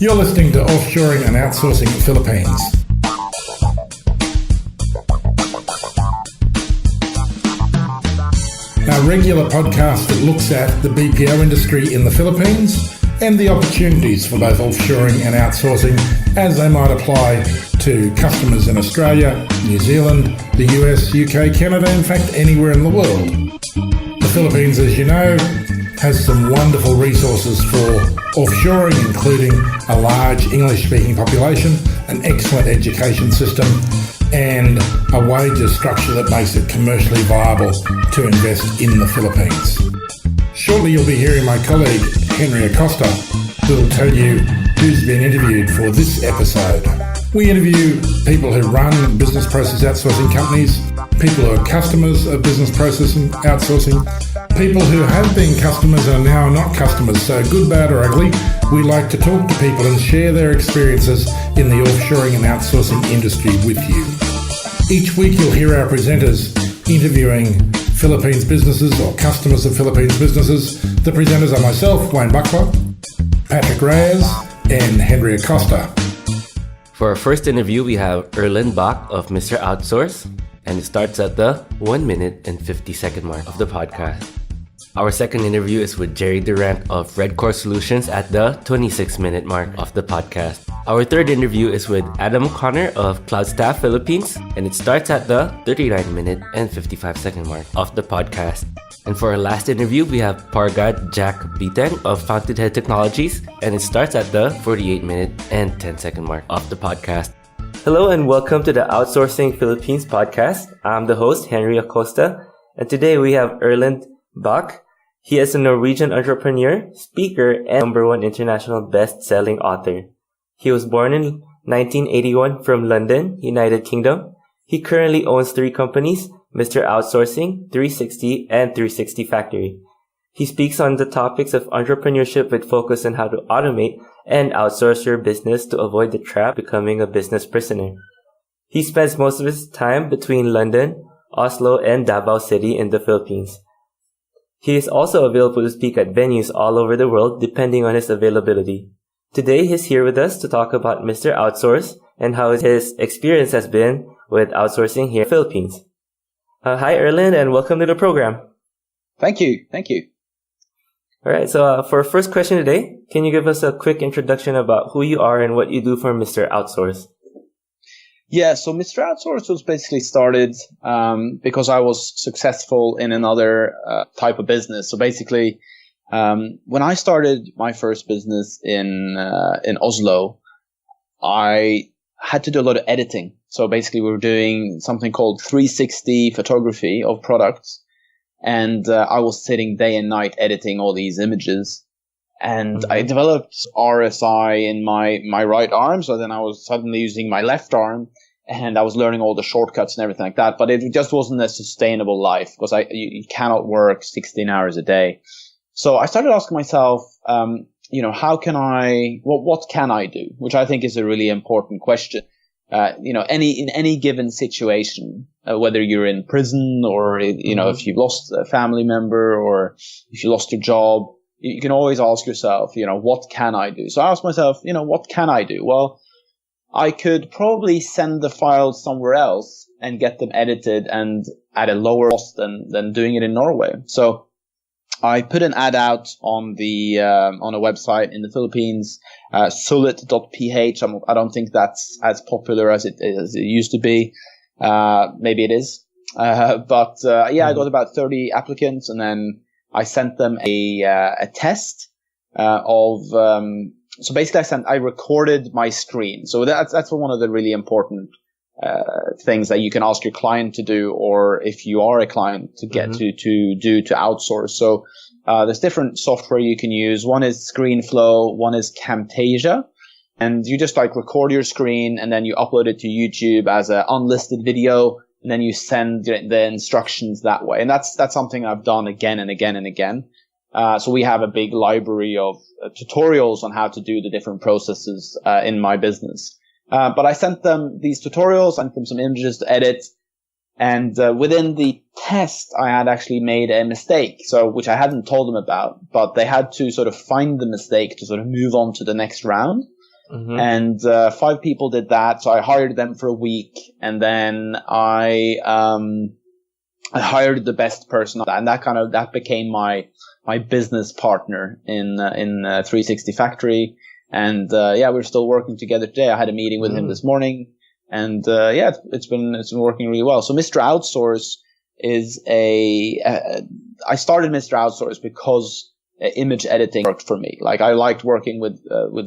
You're listening to Offshoring and Outsourcing in the Philippines. Our regular podcast that looks at the BPO industry in the Philippines and the opportunities for both offshoring and outsourcing as they might apply to customers in Australia, New Zealand, the US, UK, Canada, in fact anywhere in the world. The Philippines, as you know, has some wonderful resources for offshoring, including a large English-speaking population, an excellent education system, and a wages structure that makes it commercially viable to invest in the Philippines. Shortly you'll be hearing my colleague Henry Acosta, who will tell you who's been interviewed for this episode. We interview people who run business process outsourcing companies, people who are customers of business process outsourcing, people who have been customers and are now not customers, so good, bad or ugly, we like to talk to people and share their experiences in the offshoring and outsourcing industry with you. Each week you'll hear our presenters interviewing Philippines businesses or customers of Philippines businesses. The presenters are myself, Wayne Buckler, Patrick Reyes and Henry Acosta. For our first interview, we have Erlend Bakke of Mr. Outsource, and it starts at the 1 minute and 50 second mark of the podcast. Our second interview is with Jerry Durant of Red Core Solutions at the 26-minute mark of the podcast. Our third interview is with Adam O'Connor of CloudStaff Philippines, and it starts at the 39-minute and 55-second mark of the podcast. And for our last interview, we have Pargad Jack Biteng of Fountainhead Technologies, and it starts at the 48-minute and 10-second mark of the podcast. Hello and welcome to the Outsourcing Philippines podcast. I'm the host, Henry Acosta, and today we have Erlend Bakke. He is a Norwegian entrepreneur, speaker, and #1 international best-selling author. He was born in 1981 from London, United Kingdom. He currently owns 3 companies, Mr. Outsourcing, 360, and 360 Factory. He speaks on the topics of entrepreneurship with focus on how to automate and outsource your business to avoid the trap of becoming a business prisoner. He spends most of his time between London, Oslo, and Davao City in the Philippines. He is also available to speak at venues all over the world depending on his availability. Today he's here with us to talk about Mr. Outsource and how his experience has been with outsourcing here in the Philippines. Hi Erlend, and welcome to the program. Thank you. Alright, so for our first question today, can you give us a quick introduction about who you are and what you do for Mr. Outsource? Yeah, so Mr. Outsource was basically started because I was successful in another type of business. So basically, when I started my first business in Oslo, I had to do a lot of editing. So basically, we were doing something called 360 photography of products, and I was sitting day and night editing all these images. And I developed RSI in my right arm, so then I was suddenly using my left arm, and I was learning all the shortcuts and everything like that. But it just wasn't a sustainable life because you cannot work 16 hours a day. So I started asking myself, how can what can I do? Which I think is a really important question. In any given situation, whether you're in prison or, if you've lost a family member or if you lost your job, you can always ask yourself, what can I do? So I asked myself, what can I do? Well, I could probably send the files somewhere else and get them edited and at a lower cost than doing it in Norway. So I put an ad out on a website in the Philippines, sulit.ph. I don't think that's as popular as it used to be. Maybe it is. I got about 30 applicants, and then I sent them a test so basically I recorded my screen. So that's one of the really important things that you can ask your client to do, or if you are a client to get to outsource. So there's different software you can use. One is ScreenFlow, one is Camtasia, and you just record your screen and then you upload it to YouTube as an unlisted video, and then you send the instructions that way. And that's something I've done again and again and again. So we have a big library of tutorials on how to do the different processes in my business. But I sent them these tutorials, sent them some images to edit, and within the test, I had actually made a mistake, which I hadn't told them about, but they had to sort of find the mistake to sort of move on to the next round. And 5 people did that. So I hired them for a week, and then I hired the best person, and that became my business partner in 360 Factory. And we're still working together today. I had a meeting with him this morning, and it's been working really well. So Mr. Outsource is I started Mr. Outsource because image editing worked for me. Like, I liked working with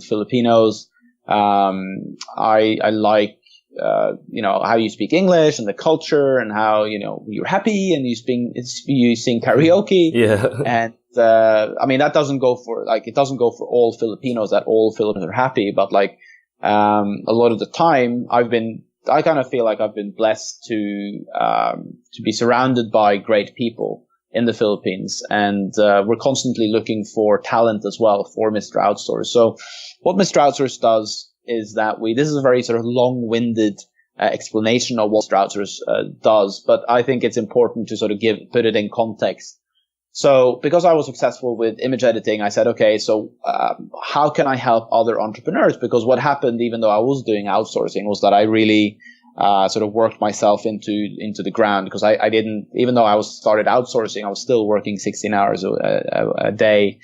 Filipinos. I like how you speak English and the culture, and how you're happy and you sing karaoke. Yeah. And that doesn't go for all Filipinos, that all Filipinos are happy, but like a lot of the time I kind of feel like I've been blessed to be surrounded by great people in the Philippines, and we're constantly looking for talent as well for Mr. Outsource. So what Mr. Outsource does is that this is a very sort of long-winded explanation of what Mr. Outsource does, but I think it's important to sort of put it in context. So because I was successful with image editing, I said, okay, so how can I help other entrepreneurs? Because what happened, even though I was doing outsourcing, was that I really sort of worked myself into the ground, because I didn't, even though I started outsourcing, I was still working 16 hours a day,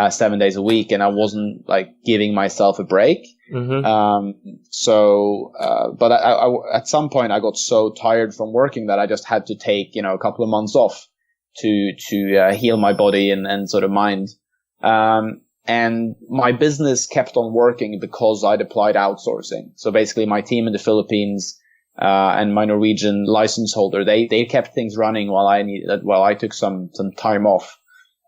7 days a week, and I wasn't like giving myself a break. But I at some point I got so tired from working that I just had to take, a couple of months off to heal my body and sort of mind. And my business kept on working because I'd applied outsourcing. So basically my team in the Philippines, and my Norwegian license holder, they kept things running while I took some time off.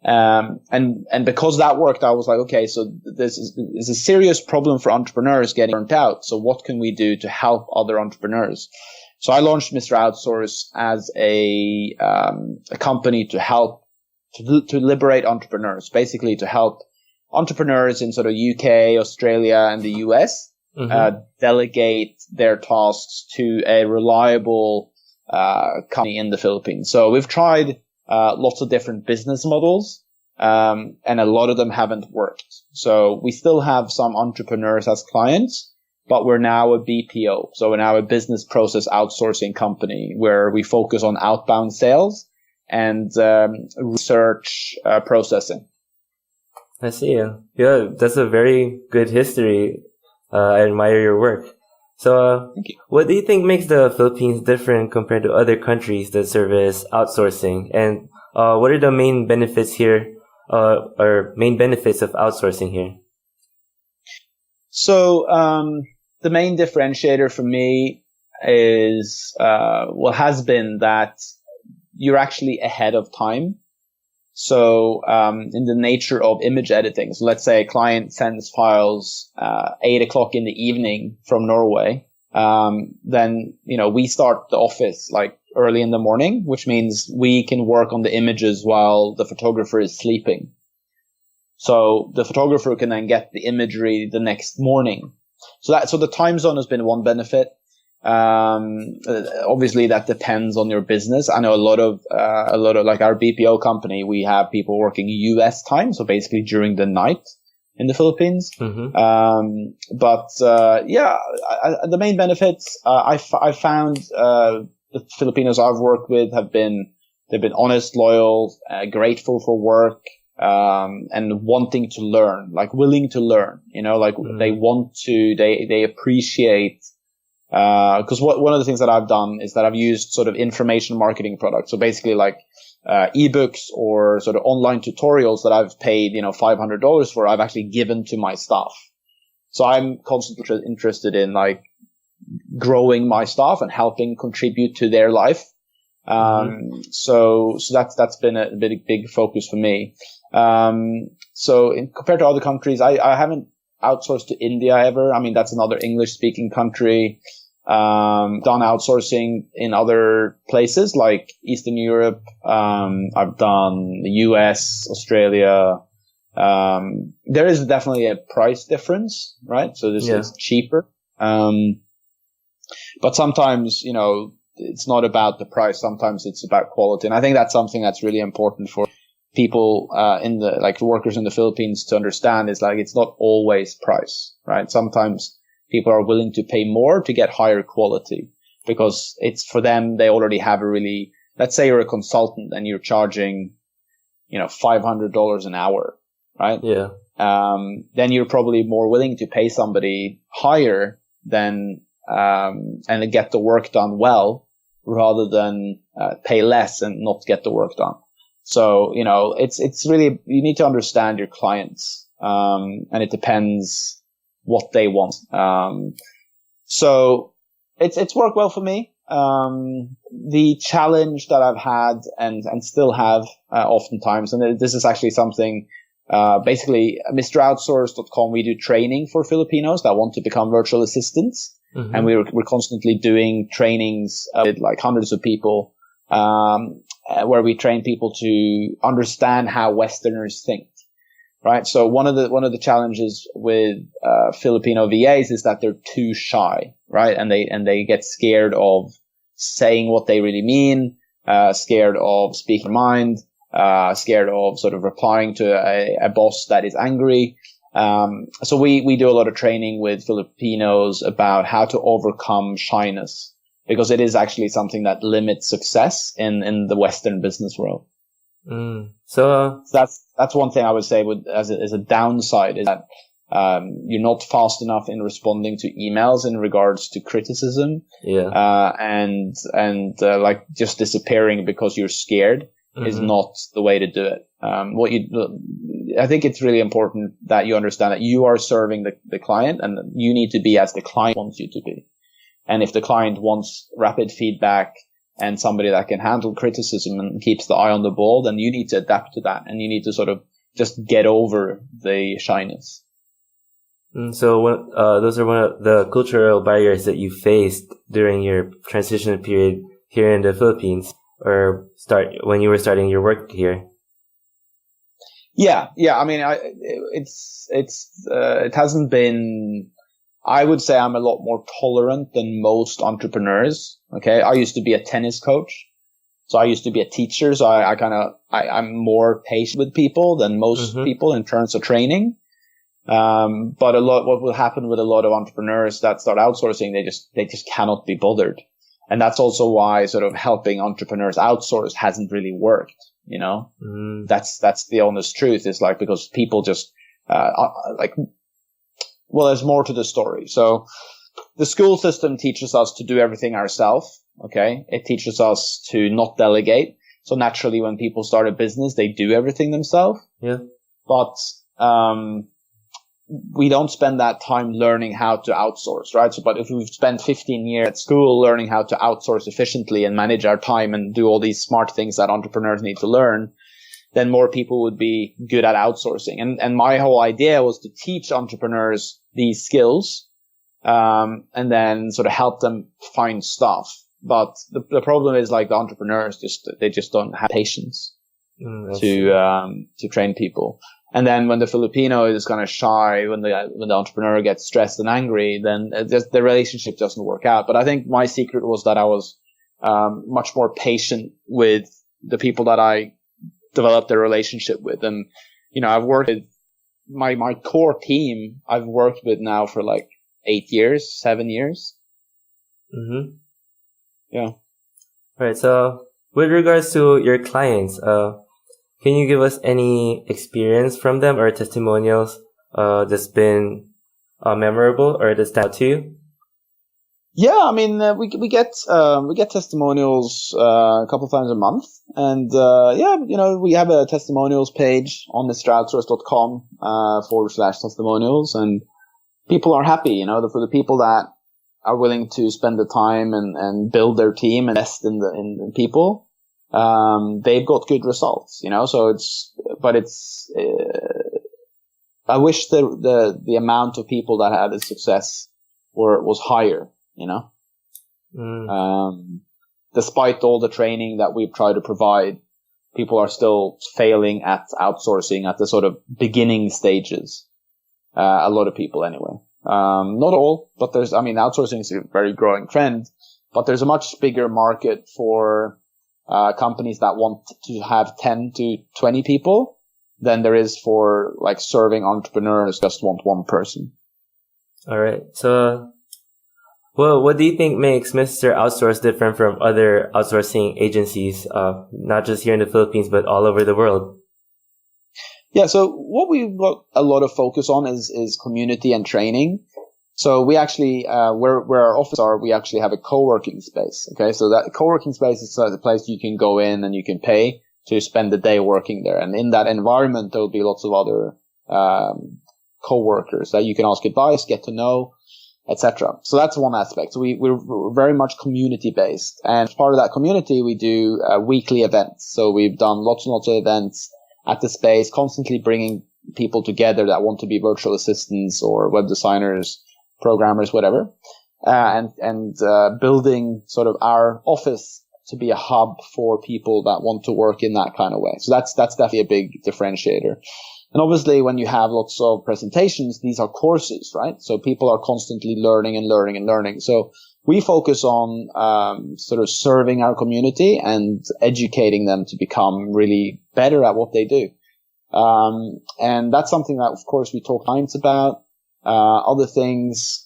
And because that worked, I was like, okay, so this is a serious problem for entrepreneurs getting burnt out. So what can we do to help other entrepreneurs? So I launched Mr. Outsource as a company to help to liberate entrepreneurs, basically to help entrepreneurs in sort of UK, Australia, and the US delegate their tasks to a reliable company in the Philippines. So we've tried lots of different business models, and a lot of them haven't worked. So we still have some entrepreneurs as clients, but we're now a BPO. So we're now a business process outsourcing company where we focus on outbound sales and research processing. I see. Yeah, that's a very good history. I admire your work. So, Thank you. What do you think makes the Philippines different compared to other countries that service outsourcing? And what are the main benefits here, or main benefits of outsourcing here? So, the main differentiator for me is, has been that you're actually ahead of time. So, in the nature of image editing, so let's say a client sends files, 8:00 in the evening from Norway. Then, we start the office like early in the morning, which means we can work on the images while the photographer is sleeping. So the photographer can then get the imagery the next morning. So the time zone has been one benefit. Obviously that depends on your business. I know a lot of like our BPO company, we have people working US time. So basically during the night in the Philippines. The main benefits, I found, the Filipinos I've worked with they've been honest, loyal, grateful for work, and wanting to learn, like willing to learn, they appreciate. Because one of the things that I've done is that I've used sort of information marketing products. So basically like ebooks or sort of online tutorials that I've paid, $500 for, I've actually given to my staff. So I'm constantly interested in like growing my staff and helping contribute to their life. So that's been a big focus for me. Compared to other countries, I haven't outsourced to India ever. I mean, that's another English speaking country. Done outsourcing in other places like Eastern Europe. I've done the US, Australia. There is definitely a price difference, right? So this is cheaper. But sometimes, it's not about the price. Sometimes it's about quality. And I think that's something that's really important for people in the like workers in the Philippines to understand is like it's not always price, right? Sometimes people are willing to pay more to get higher quality because it's for them, they already have a really, let's say you're a consultant and you're charging, $500 an hour, right? Yeah. Then you're probably more willing to pay somebody higher than and get the work done well rather than pay less and not get the work done. So, it's really, you need to understand your clients, and it depends what they want. So it's worked well for me. The challenge that I've had and still have, oftentimes, and this is actually something, basically MrOutsource.com, we do training for Filipinos that want to become virtual assistants. Mm-hmm. And we're constantly doing trainings with like hundreds of people, where we train people to understand how Westerners think, right? So one of the challenges with Filipino VAs is that they're too shy, right? And they get scared of saying what they really mean, scared of speaking their mind, scared of sort of replying to a boss that is angry. So we do a lot of training with Filipinos about how to overcome shyness, because it is actually something that limits success in the Western business world. So that's one thing I would say as a downside is that you're not fast enough in responding to emails in regards to criticism. Yeah. And like just disappearing because you're scared is not the way to do it. I think it's really important that you understand that you are serving the client, and you need to be as the client wants you to be. And if the client wants rapid feedback and somebody that can handle criticism and keeps the eye on the ball, then you need to adapt to that, and you need to sort of just get over the shyness. So those are one of the cultural barriers that you faced during your transition period here in the Philippines, or when you were starting your work here. Yeah. I mean, it hasn't been. I would say I'm a lot more tolerant than most entrepreneurs. Okay. I used to be a tennis coach. So I used to be a teacher. So I'm more patient with people than most people in terms of training. But what will happen with a lot of entrepreneurs that start outsourcing, they just cannot be bothered. And that's also why sort of helping entrepreneurs outsource hasn't really worked. That's the honest truth. It's like, because people just, well, there's more to the story. So the school system teaches us to do everything ourselves. Okay. It teaches us to not delegate. So naturally, when people start a business, they do everything themselves. Yeah. But, we don't spend that time learning how to outsource, right? So, but if we've spent 15 years at school learning how to outsource efficiently and manage our time and do all these smart things that entrepreneurs need to learn, then more people would be good at outsourcing. And my whole idea was to teach entrepreneurs these skills, and then sort of help them find stuff. But the problem is, like, the entrepreneurs they just don't have patience to train people. And then when the Filipino is kind of shy, when the entrepreneur gets stressed and angry, then the relationship doesn't work out. But I think my secret was that I was much more patient with the people that I developed a relationship with. And, I've worked with my core team. I've worked with now for like 7 years. Mm-hmm. Yeah. All right. So with regards to your clients, can you give us any experience from them or testimonials that's been memorable or that stand out to you? Yeah, I mean, we get testimonials a couple of times a month, and we have a testimonials page on MrOutsource.com /testimonials, and people are happy. For the people that are willing to spend the time and build their team and invest in people. They've got good results, so I wish the amount of people that had a success was higher, despite all the training that we've tried to provide, people are still failing at outsourcing at the sort of beginning stages. A lot of people anyway. Not all, but outsourcing is a very growing trend, but there's a much bigger market for companies that want to have 10 to 20 people than there is for like serving entrepreneurs just want one person. All right. So, well, what do you think makes Mr. Outsource different from other outsourcing agencies, not just here in the Philippines, but all over the world? Yeah. So what we've got a lot of focus on is community and training. So we actually, where our office are, we actually have a co-working space. Okay. So that co-working space is the place you can go in and you can pay to spend the day working there. And in that environment, there'll be lots of other, co-workers that you can ask advice, get to know, etc. So that's one aspect. So we're very much community based. And as part of that community, we do weekly events. So we've done lots and lots of events at the space, constantly bringing people together that want to be virtual assistants or web designers, programmers, whatever, and building sort of our office to be a hub for people that want to work in that kind of way. So that's definitely a big differentiator. And obviously, when you have lots of presentations, these are courses, right? So people are constantly learning and learning and learning. So we focus on sort of serving our community and educating them to become really better at what they do. And that's something that, of course, we talk to clients about. Other things,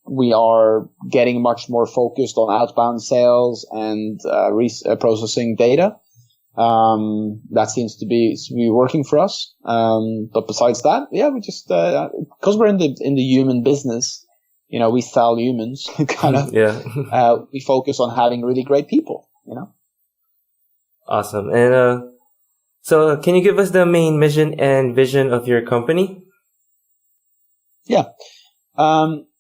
we are getting much more focused on outbound sales and processing data. That seems to be working for us. But besides that, yeah, we just because we're in the human business, you know, we sell humans kind of. Yeah. We focus on having really great people, you know. Awesome. And so can you give us the main mission and vision of your company? Yeah.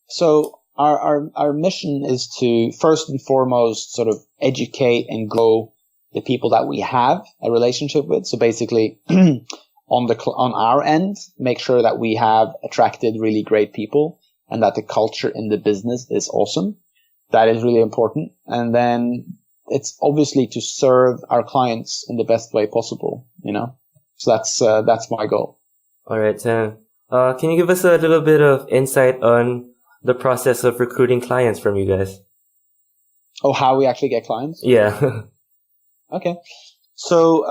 So our mission is to first and foremost sort of educate and grow the people that we have a relationship with. So basically on our end, make sure that we have attracted really great people and that the culture in the business is awesome. That is really important. And then it's obviously to serve our clients in the best way possible, you know? So that's my goal. All right. So, can you give us a little bit of insight on the process of recruiting clients from you guys? Oh, how we actually get clients? Yeah. Okay. So,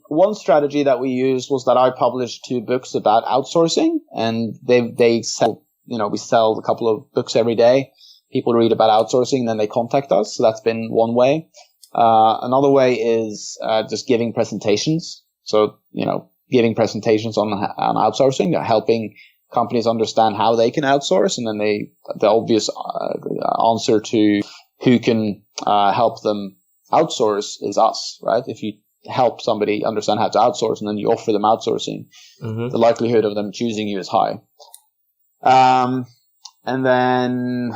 one strategy that we used was that I published 2 books about outsourcing, and they sell, you know, we sell a couple of books every day. People read about outsourcing, and then they contact us. So that's been one way. Another way is, just giving presentations. So, you know, giving presentations on outsourcing, helping companies understand how they can outsource. And then the obvious, answer to who can, help them outsource is us, right? If you help somebody understand how to outsource and then you offer them outsourcing, the likelihood of them choosing you is high. And then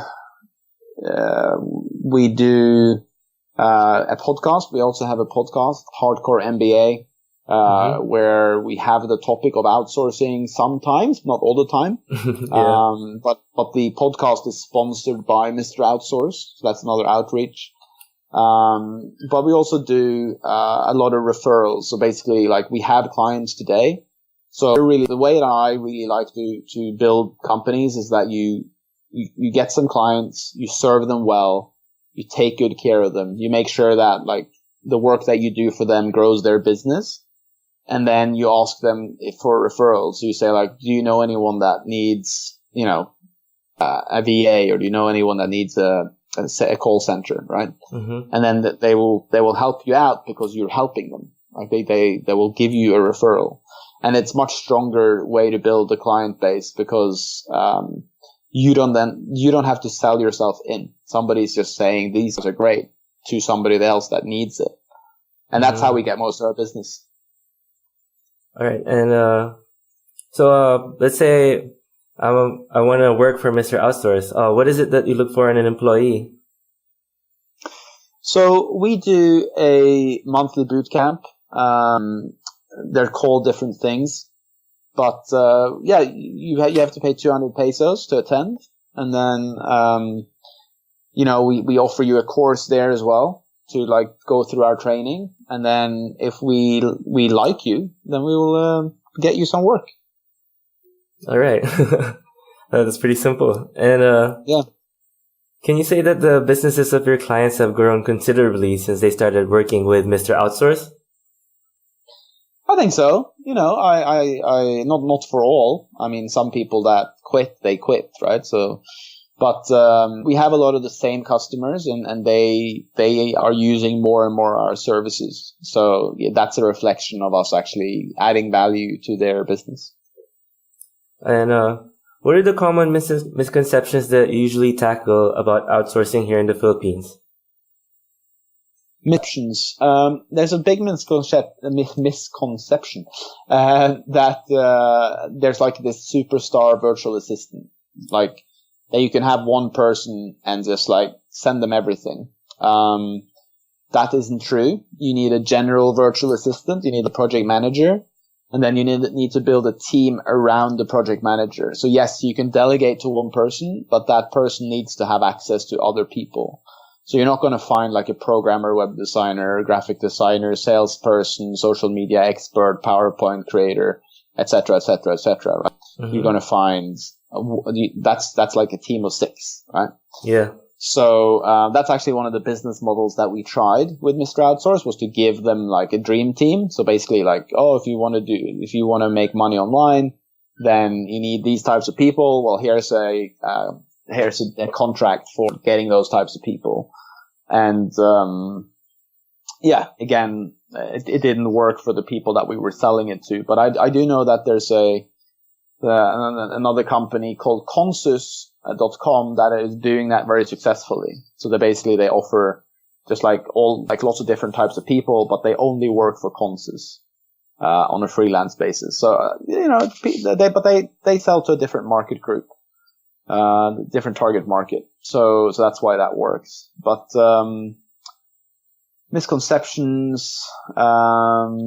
we do a podcast. We also have a podcast, Hardcore MBA, where we have the topic of outsourcing sometimes, not all the time. Yeah. But the podcast is sponsored by Mr. Outsource. So that's another outreach. But we also do, a lot of referrals. So basically, like, we have clients today. So really, the way that I really like to build companies is that you get some clients, you serve them well, you take good care of them, you make sure that, like, the work that you do for them grows their business. And then you ask them for referrals. So you say, like, do you know anyone that needs, you know, a VA, or do you know anyone that needs a call center, right? And then they will help you out because you're helping them. Like they will give you a referral, and it's much stronger way to build a client base because you don't have to sell yourself in. Somebody's just saying these are great to somebody else that needs it, and that's how we get most of our business. All right. And so let's say I want to work for Mr. Outsource. What is it that you look for in an employee? So we do a monthly boot camp. They're called different things, but yeah, you have to pay 200 pesos to attend, and then you know, we offer you a course there as well to, like, go through our training, and then if we like you, then we will get you some work. All right. That's pretty simple. And yeah. Can you say that the businesses of your clients have grown considerably since they started working with Mr. Outsource? I think so. I not for all. I mean, some people that quit, they quit, right? So, but we have a lot of the same customers, and they are using more and more our services. So yeah, that's a reflection of us actually adding value to their business. And what are the common misconceptions that you usually tackle about outsourcing here in the Philippines? Misconceptions. There's a big misconception that there's like this superstar virtual assistant, like that you can have one person and just like send them everything. That isn't true. You need a general virtual assistant. You need a project manager. And then you need to build a team around the project manager. So yes, you can delegate to one person, but that person needs to have access to other people. So you're not going to find like a programmer, web designer, graphic designer, salesperson, social media expert, PowerPoint creator, etc., etc., etc. Right? Mm-hmm. You're going to find that's like a team of 6, right? Yeah. So that's actually one of the business models that we tried with Mr. Outsource, was to give them like a dream team. So basically like, if you want to make money online, then you need these types of people. Well, here's a contract for getting those types of people. And again, it didn't work for the people that we were selling it to. But I do know that there's another company called Consus.com that is doing that very successfully. So they offer just lots of different types of people, but they only work for Consus on a freelance basis. So they sell to a different market group, different target market. So that's why that works. But misconceptions. I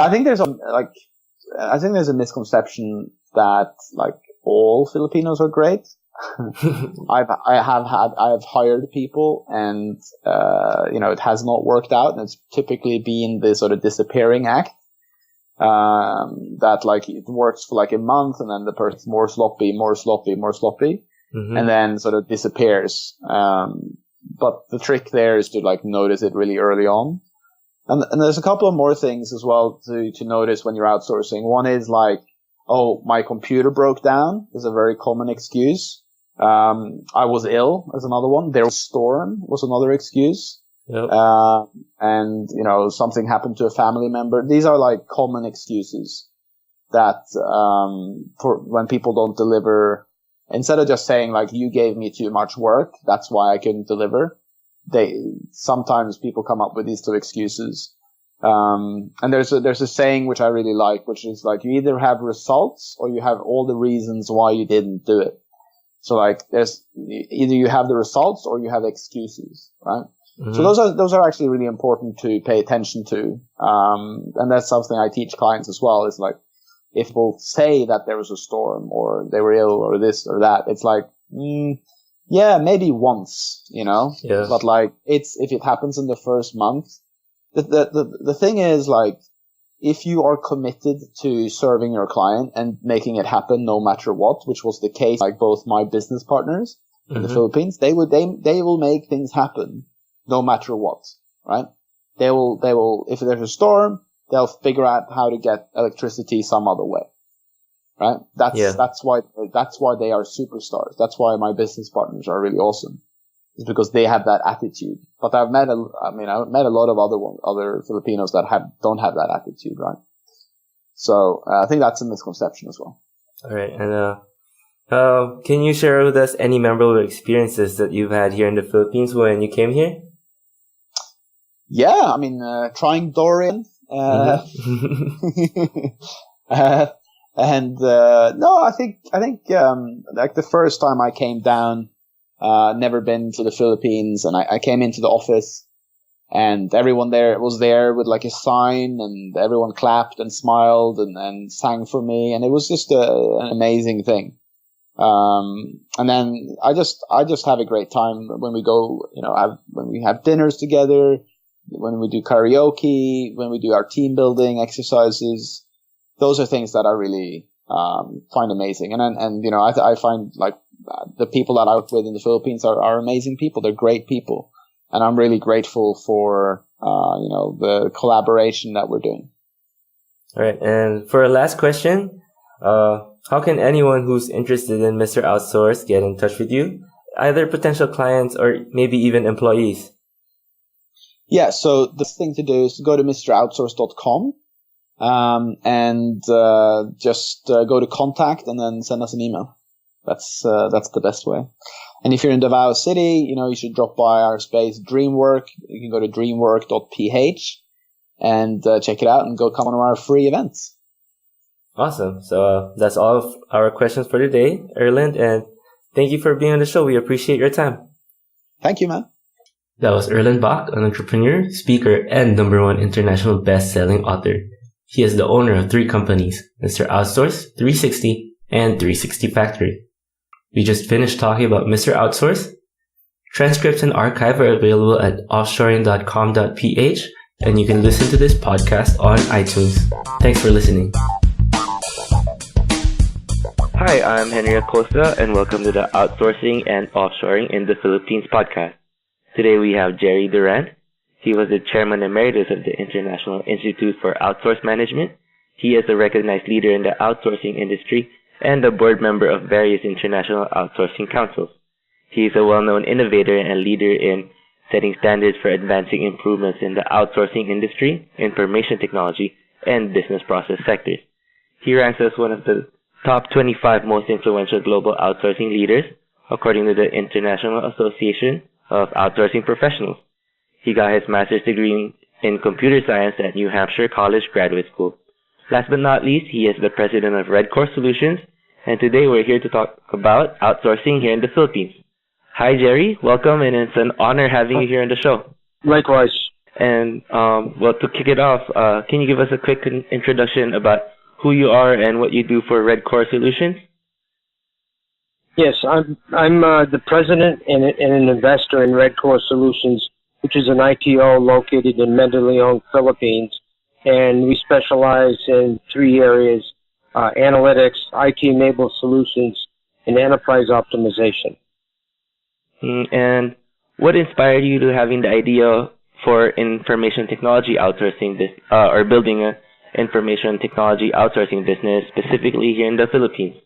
think there's a misconception that like all Filipinos are great. I've hired people and, it has not worked out, and it's typically been the sort of disappearing act. That like it works for like a month and then the person's more sloppy, mm-hmm. and then sort of disappears. But the trick there is to like notice it really early on. And there's a couple of more things as well to notice when you're outsourcing. One is like, my computer broke down is a very common excuse. I was ill is another one. There was a storm was another excuse. Yep. And, something happened to a family member. These are like common excuses that, for when people don't deliver, instead of just saying like, you gave me too much work, that's why I couldn't deliver. Sometimes people come up with these 2 excuses. And there's a saying which I really like, which is like, you either have results or you have all the reasons why you didn't do it. So like, there's either you have the results or you have excuses, right? Mm-hmm. So those are actually really important to pay attention to. And that's something I teach clients as well. Is like, if people say that there was a storm or they were ill or this or that, it's like, yeah, maybe once, Yeah. But like, if it happens in the first month, the thing is like, if you are committed to serving your client and making it happen no matter what, which was the case, like both my business partners in mm-hmm. the Philippines, they will make things happen no matter what, right? They will, if there's a storm, they'll figure out how to get electricity some other way. Right? That's why they are superstars. That's why my business partners are really awesome. It's because they have that attitude. But I've met a lot of other Filipinos that don't have that attitude, right? So, I think that's a misconception as well. All right. And, can you share with us any memorable experiences that you've had here in the Philippines when you came here? Yeah. I mean, trying Durant, And, no, I think, like the first time I came down, never been to the Philippines, and I came into the office and everyone there was there with like a sign, and everyone clapped and smiled and sang for me. And it was just an amazing thing. And then I just have a great time when we go, when we have dinners together, when we do karaoke, when we do our team building exercises. Those are things that I really find amazing, and I find like the people that I work with in the Philippines are amazing people. They're great people. And I'm really grateful for, the collaboration that we're doing. All right. And for a last question, how can anyone who's interested in Mr. Outsource get in touch with you? Either potential clients or maybe even employees? Yeah, so the thing to do is to go to mroutsource.com and just go to contact and then send us an email. That's the best way. And if you're in Davao City, you should drop by our space Dreamwork. You can go to dreamwork.ph and check it out and go come on our free events. Awesome. So that's all of our questions for today, Erlend, and thank you for being on the show. We appreciate your time. Thank you, man. That was Erlend Bakke, an entrepreneur, speaker, and #1 international best-selling author. He is the owner of 3 companies, Mr. Outsource, 360, and 360 Factory. We just finished talking about Mr. Outsource. Transcripts and archive are available at offshoring.com.ph, and you can listen to this podcast on iTunes. Thanks for listening. Hi, I'm Henry Acosta, and welcome to the Outsourcing and Offshoring in the Philippines podcast. Today we have Jerry Durant. He was the chairman emeritus of the International Institute for Outsource Management. He is a recognized leader in the outsourcing industry and a board member of various international outsourcing councils. He is a well-known innovator and leader in setting standards for advancing improvements in the outsourcing industry, information technology, and business process sectors. He ranks as one of the top 25 most influential global outsourcing leaders, according to the International Association of Outsourcing Professionals. He got his master's degree in computer science at New Hampshire College Graduate School. Last but not least, he is the president of Redcore Solutions, and today we're here to talk about outsourcing here in the Philippines. Hi, Jerry. Welcome, and it's an honor having you here on the show. Likewise. And, to kick it off, can you give us a quick introduction about who you are and what you do for Redcore Solutions? Yes, I'm the president and an investor in Redcore Solutions, which is an ITO located in Mandaluyong, Philippines, and we specialize in 3 areas: analytics, IT-enabled solutions, and enterprise optimization. And what inspired you to having the idea for information technology outsourcing or building a information technology outsourcing business specifically here in the Philippines?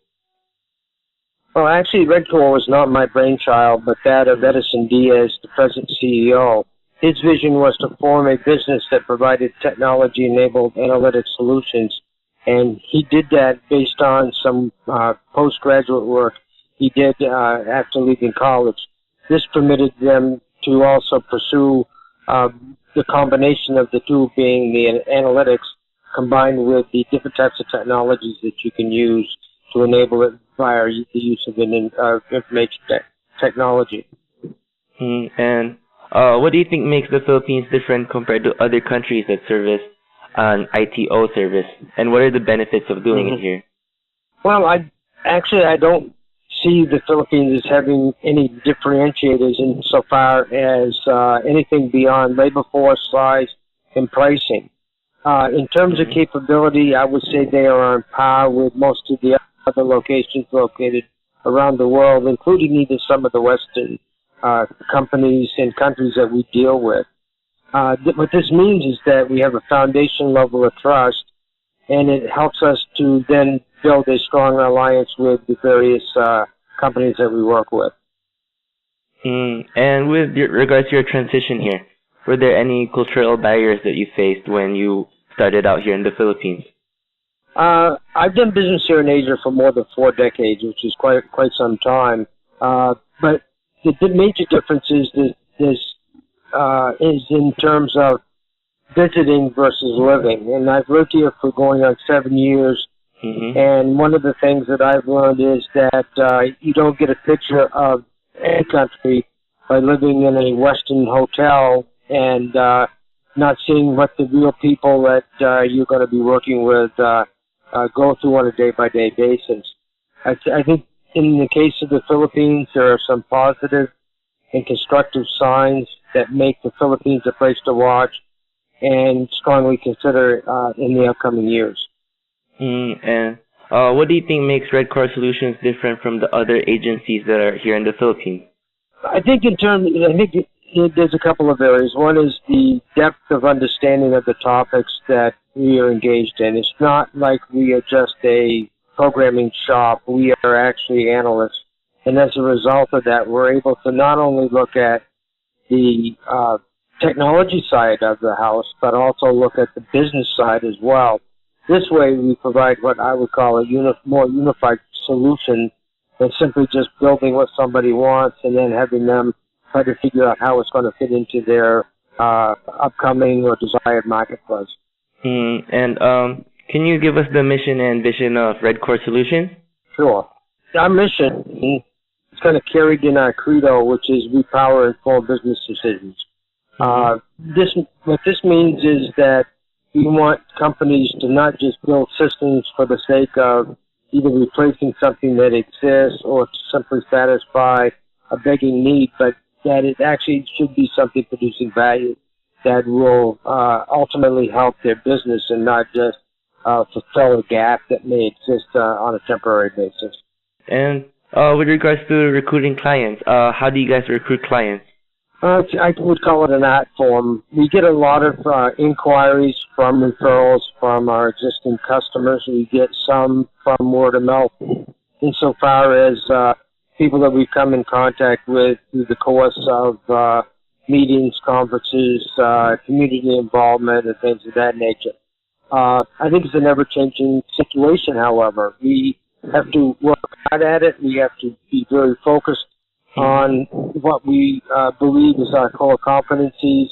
Well, actually, Redcore was not my brainchild, but that of Edison Diaz, the present CEO. His vision was to form a business that provided technology-enabled analytic solutions, and he did that based on some postgraduate work he did after leaving college. This permitted them to also pursue the combination of the two, being the analytics combined with the different types of technologies that you can use to enable it via the use of information technology. And what do you think makes the Philippines different compared to other countries that service an ITO service? And what are the benefits of doing it here? Well, I don't see the Philippines as having any differentiators insofar as anything beyond labor force size and pricing. In terms of capability, I would say they are on par with most of the other locations located around the world, including even some of the Western companies and countries that we deal with. What this means is that we have a foundation level of trust, and it helps us to then build a strong alliance with the various companies that we work with. And with regards to your transition here, were there any cultural barriers that you faced when you started out here in the Philippines? I've done business here in Asia for more than 4 decades, which is quite some time. But the major difference is in terms of visiting versus living. And I've lived here for going on 7 years. Mm-hmm. And one of the things that I've learned is that you don't get a picture of any country by living in a Western hotel and not seeing what the real people that you're going to be working with go through on a day-by-day basis. I think in the case of the Philippines, there are some positive and constructive signs that make the Philippines a place to watch and strongly consider in the upcoming years. And What do you think makes Redcore Solutions different from the other agencies that are here in the Philippines? I think there's a couple of areas. One is the depth of understanding of the topics that we are engaged in. It's not like we are just a programming shop. We are actually analysts. And as a result of that, we're able to not only look at the technology side of the house, but also look at the business side as well. This way, we provide what I would call a more unified solution than simply just building what somebody wants and then having them try to figure out how it's going to fit into their upcoming or desired marketplace. And can you give us the mission and vision of Redcore Solutions? Sure. Our mission is kind of carried in our credo, which is we power informed business decisions. What this means is that we want companies to not just build systems for the sake of either replacing something that exists or to simply satisfy a begging need, but that it actually should be something producing value that will ultimately help their business and not just fulfill a gap that may exist on a temporary basis. And with regards to recruiting clients, how do you guys recruit clients? I would call it an art form. We get a lot of inquiries from referrals from our existing customers. We get some from word of mouth insofar as people that we've come in contact with through the course of meetings, conferences, community involvement, and things of that nature. I think it's an ever-changing situation, however. We have to work hard at it. We have to be very focused on what we believe is our core competencies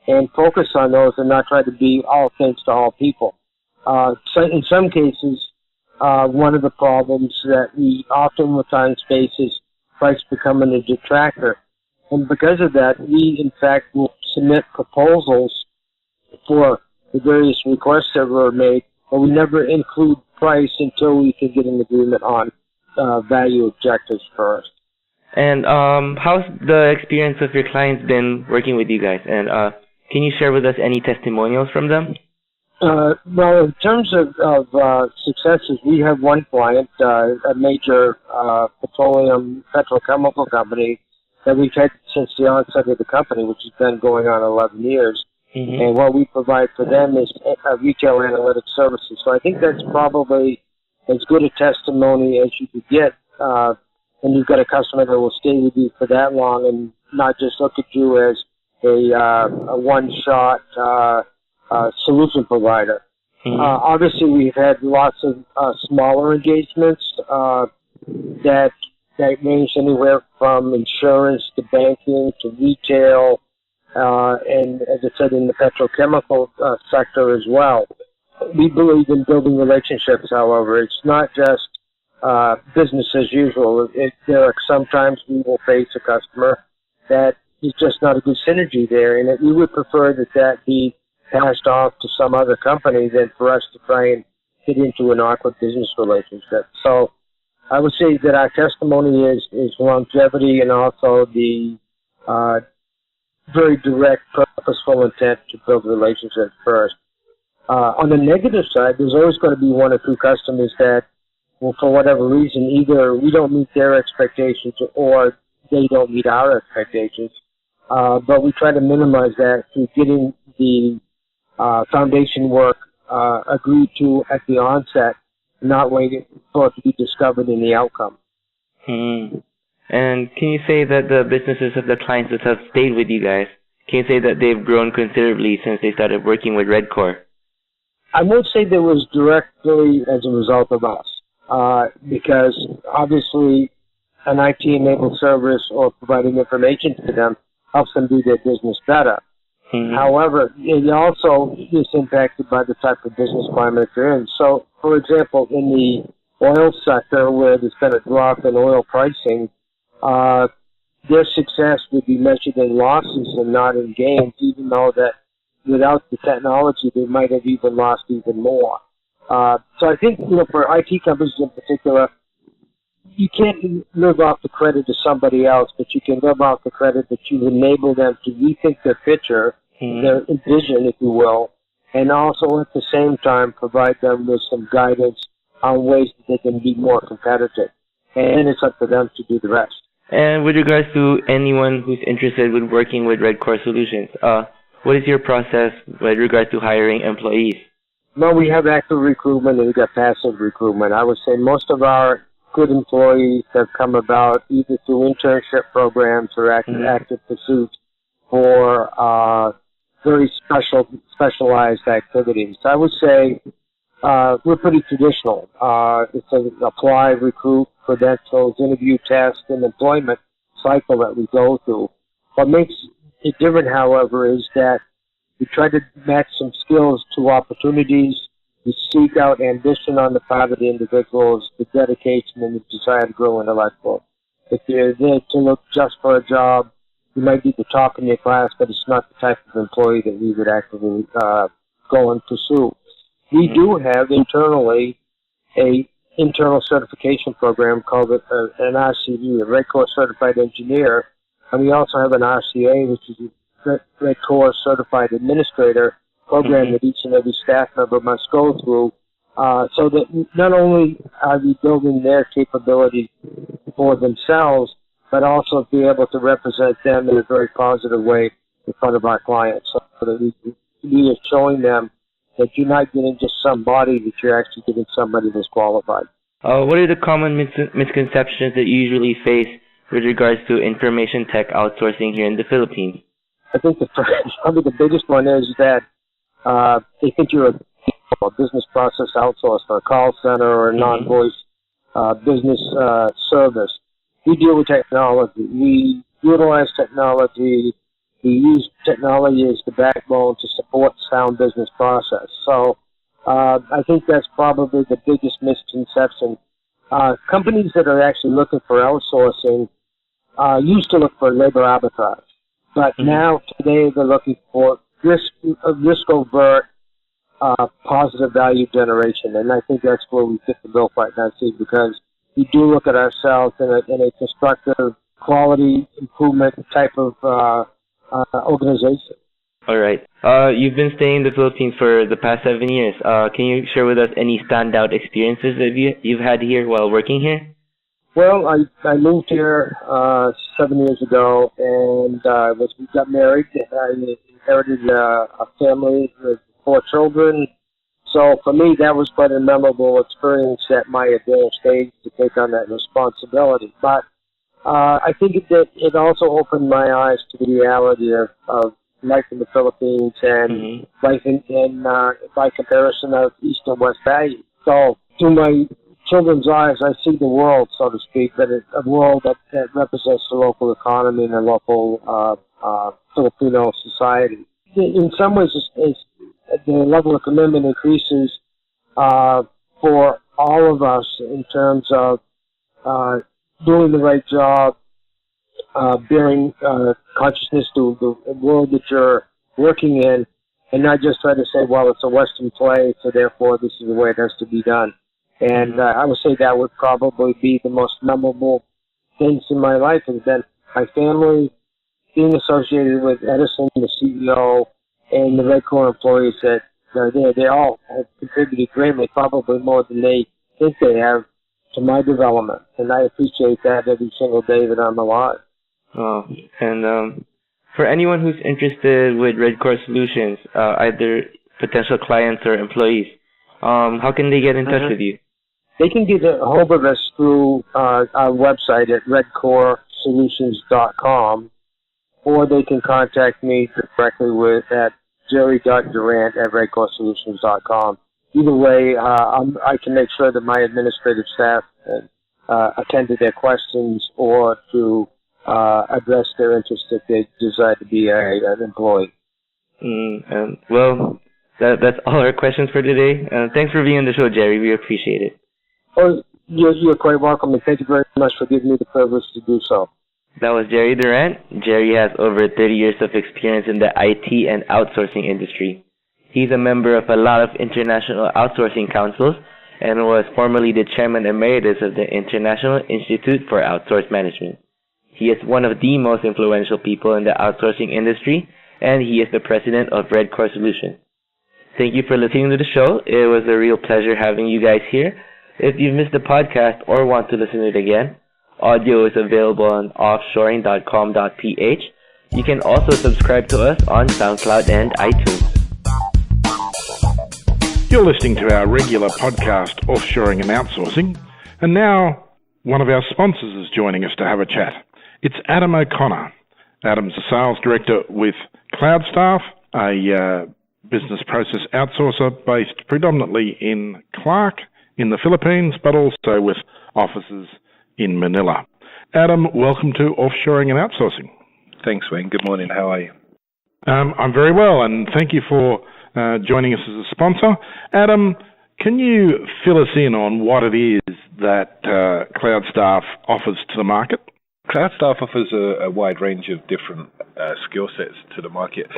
and focus on those and not try to be all things to all people. So in some cases, one of the problems that we often with times face is price becoming a detractor. And because of that, we in fact will submit proposals for the various requests that were made, but we never include price until we can get an agreement on value objectives first. And how's the experience of your clients been working with you guys? And can you share with us any testimonials from them? Well, in terms of successes, we have one client, a major petrochemical company that we've had since the onset of the company, which has been going on 11 years. Mm-hmm. And what we provide for them is retail analytics services. So I think that's probably as good a testimony as you could get when you've got a customer that will stay with you for that long and not just look at you as a one-shot solution provider. Mm-hmm. Obviously, we've had lots of smaller engagements that range anywhere from insurance to banking to retail, and as I said, in the petrochemical sector as well. We believe in building relationships, however. It's not just business as usual. There are sometimes we will face a customer that is just not a good synergy there, and we would prefer that be passed off to some other company than for us to try and get into an awkward business relationship. So I would say that our testimony is longevity and also the very direct, purposeful intent to build relationships first. On the negative side, there's always going to be one or two customers that, well, for whatever reason, either we don't meet their expectations or they don't meet our expectations. But we try to minimize that through getting the foundation work agreed to at the onset, not waiting for it to be discovered in the outcome. And can you say that the businesses of the clients that have stayed with you guys, can you say that they've grown considerably since they started working with Redcore? I won't say that was directly as a result of us, because obviously an IT-enabled service or providing information to them helps them do their business better. Mm-hmm. However, it also is impacted by the type of business climate they're in. So, for example, in the oil sector, where there's been a drop in oil pricing, their success would be measured in losses and not in gains, even though that without the technology, they might have even lost even more. So I think, for IT companies in particular, you can't live off the credit of somebody else, but you can live off the credit that you enable them to rethink their picture, their vision, if you will, and also at the same time provide them with some guidance on ways that they can be more competitive. And then it's up to them to do the rest. And with regards to anyone who's interested in working with Red Core Solutions, what is your process with regards to hiring employees? Well, we have active recruitment and we've got passive recruitment. I would say most of our good employees have come about either through internship programs or active pursuits for very specialized activities. I would say we're pretty traditional. It's an apply, recruit, credentials, interview, test, and employment cycle that we go through. What makes it different, however, is that we try to match some skills to opportunities. We seek out ambition on the part of the individuals, the dedication, and the desire to grow intellectually. If you're there to look just for a job, you might be the top in your class, but it's not the type of employee that we would actively go and pursue. We do have internally a internal certification program called an RCE, a Red Core Certified Engineer, and we also have an RCA, which is a Red Core Certified Administrator program that each and every staff member must go through, so that not only are we building their capabilities for themselves, but also be able to represent them in a very positive way in front of our clients, so that we are showing them that you're not getting just somebody, that you're actually getting somebody that's qualified. What are the common misconceptions that you usually face with regards to information tech outsourcing here in the Philippines? I think probably the biggest one is that they think you're a business process outsource for a call center or a non-voice business service. We deal with technology. We utilize technology. We use technology as the backbone to support sound business process. So I think that's probably the biggest misconception. Companies that are actually looking for outsourcing used to look for labor arbitrage, but now today they're looking for risk-overt positive value generation, and I think that's where we fit the bill quite nicely, because we do look at ourselves in a constructive quality improvement type of organization. All right. You've been staying in the Philippines for the past 7 years. Can you share with us any standout experiences that you've had here while working here? Well, I moved here 7 years ago, and we got married. I inherited a family with 4 children. So for me, that was quite a memorable experience at my advanced age to take on that responsibility. But I think that it also opened my eyes to the reality of life in the Philippines and life in by comparison of East and West value. So through my children's eyes, I see the world, so to speak, but it's a world that represents the local economy and the local Filipino society. In some ways, the level of commitment increases for all of us in terms of doing the right job, bearing consciousness to the world that you're working in, and not just try to say, well, it's a Western play, so therefore this is the way it has to be done. And I would say that would probably be the most memorable things in my life, has been my family, being associated with Edison, the CEO, and the Red Core employees that are there. They all have contributed greatly, probably more than they think they have, to my development. And I appreciate that every single day that I'm alive. Oh, and for anyone who's interested with Red Core Solutions, either potential clients or employees, how can they get in touch with you? They can get a hold of us through our website at redcoresolutions.com, or they can contact me directly at jerry.durant@redcoresolutions.com. Either way, I can make sure that my administrative staff attend to their questions or to address their interest if they desire to be an employee. Well, that's all our questions for today. Thanks for being on the show, Jerry. We appreciate it. Oh, you're quite welcome, and thank you very much for giving me the privilege to do so. That was Jerry Durant. Jerry has over 30 years of experience in the IT and outsourcing industry. He's a member of a lot of international outsourcing councils and was formerly the chairman emeritus of the International Institute for Outsource Management. He is one of the most influential people in the outsourcing industry, and he is the president of Red Core Solutions. Thank you for listening to the show. It was a real pleasure having you guys here. If you missed the podcast or want to listen to it again, audio is available on offshoring.com.ph. You can also subscribe to us on SoundCloud and iTunes. You're listening to our regular podcast, Offshoring and Outsourcing, and now one of our sponsors is joining us to have a chat. It's Adam O'Connor. Adam's a sales director with CloudStaff, a business process outsourcer based predominantly in Clark in the Philippines, but also with offices in Manila. Adam, welcome to Offshoring and Outsourcing. Thanks, Wayne. Good morning. How are you? I'm very well, and thank you for joining us as a sponsor. Adam, can you fill us in on what it is that CloudStaff offers to the market? CloudStaff offers a wide range of different skill sets to the market.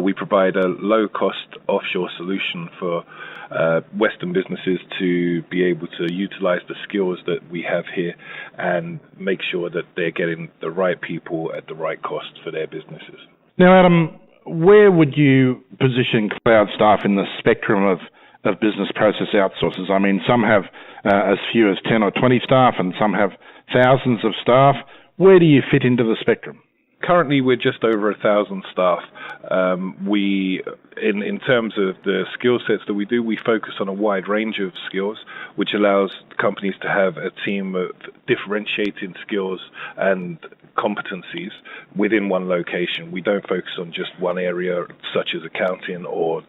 We provide a low-cost offshore solution for Western businesses to be able to utilize the skills that we have here and make sure that they're getting the right people at the right cost for their businesses. Now, Adam, where would you position CloudStaff in the spectrum of business process outsourcers? I mean, some have as few as 10 or 20 staff, and some have thousands of staff. Where do you fit into the spectrum? Currently, we're just over 1,000 staff. In terms of the skill sets that we do, we focus on a wide range of skills, which allows companies to have a team of differentiating skills and competencies within one location. We don't focus on just one area, such as accounting or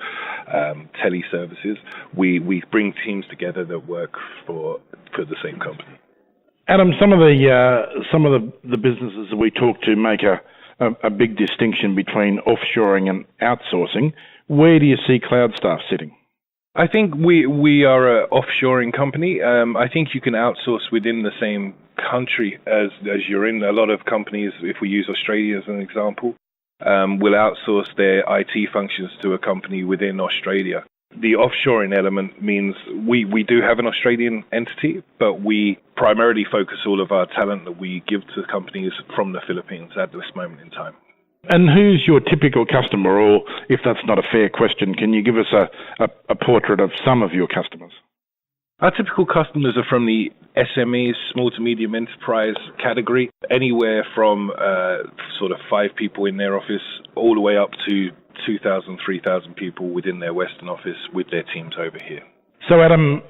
teleservices. We bring teams together that work for the same company. Adam, some of the businesses that we talk to make a big distinction between offshoring and outsourcing. Where do you see CloudStaff sitting? I think we are an offshoring company. I think you can outsource within the same country as you're in. A lot of companies, if we use Australia as an example, will outsource their IT functions to a company within Australia. The offshoring element means we do have an Australian entity, but we primarily focus all of our talent that we give to companies from the Philippines at this moment in time. And who's your typical customer, or if that's not a fair question, can you give us a portrait of some of your customers? Our typical customers are from the SMEs, small to medium enterprise category, anywhere from sort of 5 people in their office all the way up to 2,000, 3,000 people within their Western office with their teams over here. So, Adam,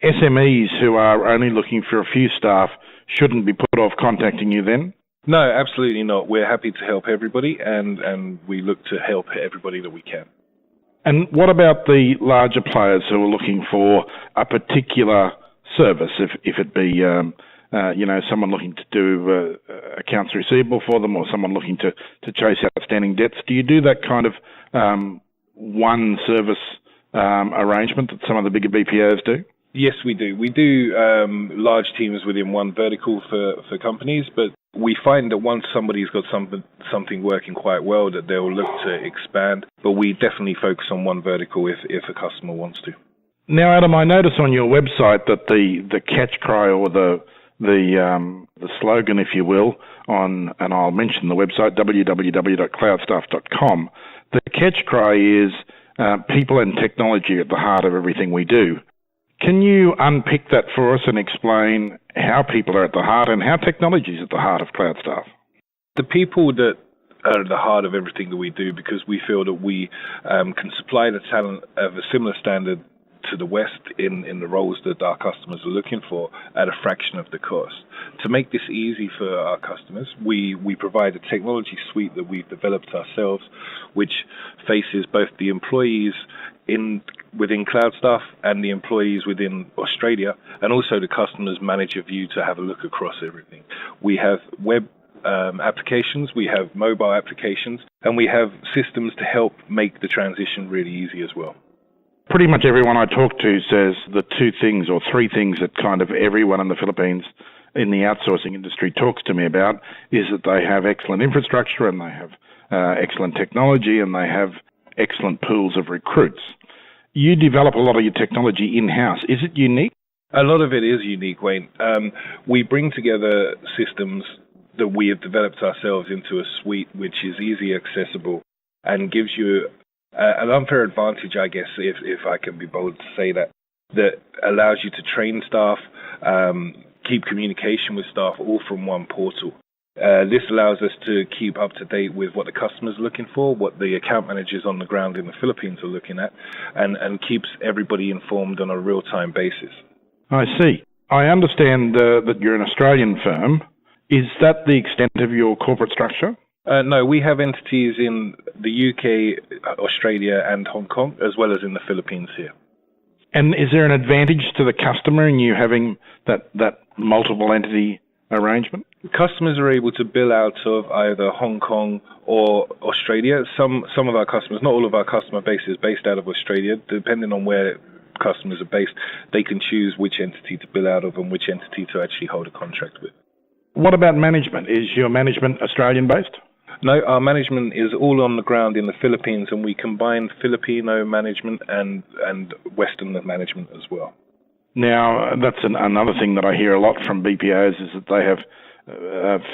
SMEs who are only looking for a few staff shouldn't be put off contacting you then? No, absolutely not. We're happy to help everybody, and we look to help everybody that we can. And what about the larger players who are looking for a particular service, if it be someone looking to do accounts receivable for them, or someone looking to chase outstanding debts? Do you do that kind of one service arrangement that some of the bigger BPOs do? Yes, we do. We do large teams within one vertical for companies, but we find that once somebody's got something working quite well, that they'll look to expand. But we definitely focus on one vertical if a customer wants to. Now, Adam, I notice on your website that the catch cry, or the slogan, if you will, and I'll mention the website, www.cloudstaff.com. The catch cry is people and technology at the heart of everything we do. Can you unpick that for us and explain how people are at the heart and how technology is at the heart of CloudStaff? The people that are at the heart of everything that we do, because we feel that we can supply the talent of a similar standard to the West in the roles that our customers are looking for at a fraction of the cost. To make this easy for our customers, we provide a technology suite that we've developed ourselves, which faces both the employees within CloudStaff and the employees within Australia, and also the customer's manager view to have a look across everything. We have web applications, we have mobile applications, and we have systems to help make the transition really easy as well. Pretty much everyone I talk to says the 2 things or 3 things that kind of everyone in the Philippines in the outsourcing industry talks to me about is that they have excellent infrastructure, and they have excellent technology, and they have excellent pools of recruits. You develop a lot of your technology in-house. Is it unique? A lot of it is unique, Wayne. We bring together systems that we have developed ourselves into a suite which is easily accessible and gives you an unfair advantage, I guess, if I can be bold to say that. that allows you to train staff, keep communication with staff all from one portal. This allows us to keep up to date with what the customer's looking for, what the account managers on the ground in the Philippines are looking at, and keeps everybody informed on a real-time basis. I see. I understand that you're an Australian firm. Is that the extent of your corporate structure? No, we have entities in the UK, Australia, and Hong Kong, as well as in the Philippines here. And is there an advantage to the customer in you having that multiple entity arrangement? Customers are able to bill out of either Hong Kong or Australia. Some of our customers, not all of our customer base is based out of Australia. Depending on where customers are based, they can choose which entity to bill out of and which entity to actually hold a contract with. What about management? Is your management Australian-based? No, our management is all on the ground in the Philippines, and we combine Filipino management and Western management as well. Now, that's another thing that I hear a lot from BPOs is that they have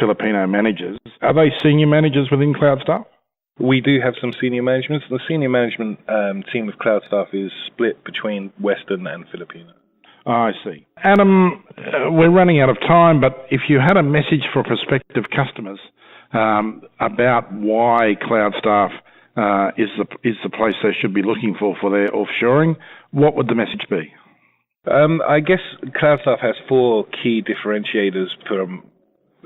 Filipino managers. Are they senior managers within Cloud Staff? We do have some senior management. The senior management team of Cloud Staff is split between Western and Filipino. Oh, I see. Adam, we're running out of time, but if you had a message for prospective customers about why Cloud Staff is the place they should be looking for their offshoring, what would the message be? I guess Cloud Staff has 4 key differentiators from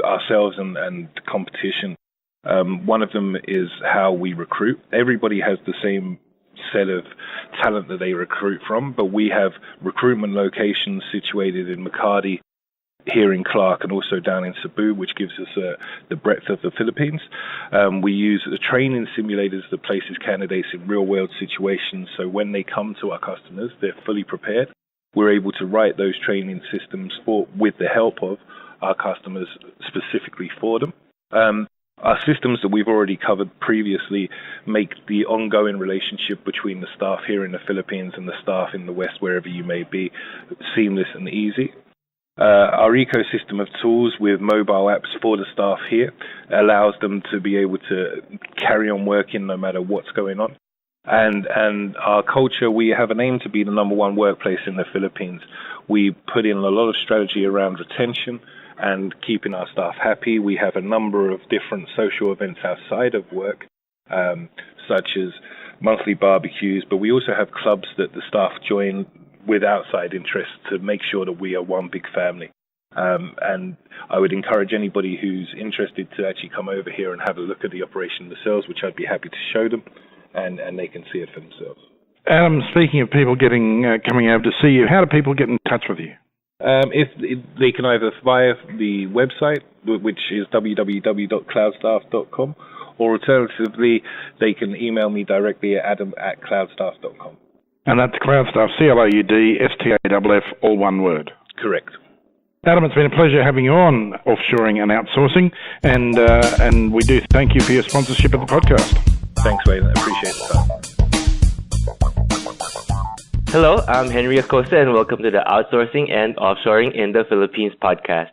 ourselves and competition. One of them is how we recruit. Everybody has the same set of talent that they recruit from, but we have recruitment locations situated in Makati, here in Clark, and also down in Cebu, which gives us the breadth of the Philippines. We use the training simulators that places candidates in real-world situations, so when they come to our customers, they're fully prepared. We're able to write those training systems with the help of our customers specifically for them. Our systems that we've already covered previously make the ongoing relationship between the staff here in the Philippines and the staff in the West, wherever you may be, seamless and easy. Our ecosystem of tools with mobile apps for the staff here allows them to be able to carry on working no matter what's going on. And our culture, we have an aim to be the number 1 workplace in the Philippines. We put in a lot of strategy around retention and keeping our staff happy. We have a number of different social events outside of work, such as monthly barbecues, but we also have clubs that the staff join with outside interests to make sure that we are one big family. And I would encourage anybody who's interested to actually come over here and have a look at the operation themselves, which I'd be happy to show them, and they can see it for themselves. Adam, speaking of people coming over to see you, how do people get in touch with you? If they can either via the website, which is www.cloudstaff.com, or alternatively, they can email me directly at adam@cloudstaff.com. And that's Cloudstaff, CLOUDSTAFF, all one word. Correct. Adam, it's been a pleasure having you on Offshoring and Outsourcing, and we do thank you for your sponsorship of the podcast. Thanks, Wayne. I appreciate the time. Hello, I'm Henry Acosta, and welcome to the Outsourcing and Offshoring in the Philippines podcast.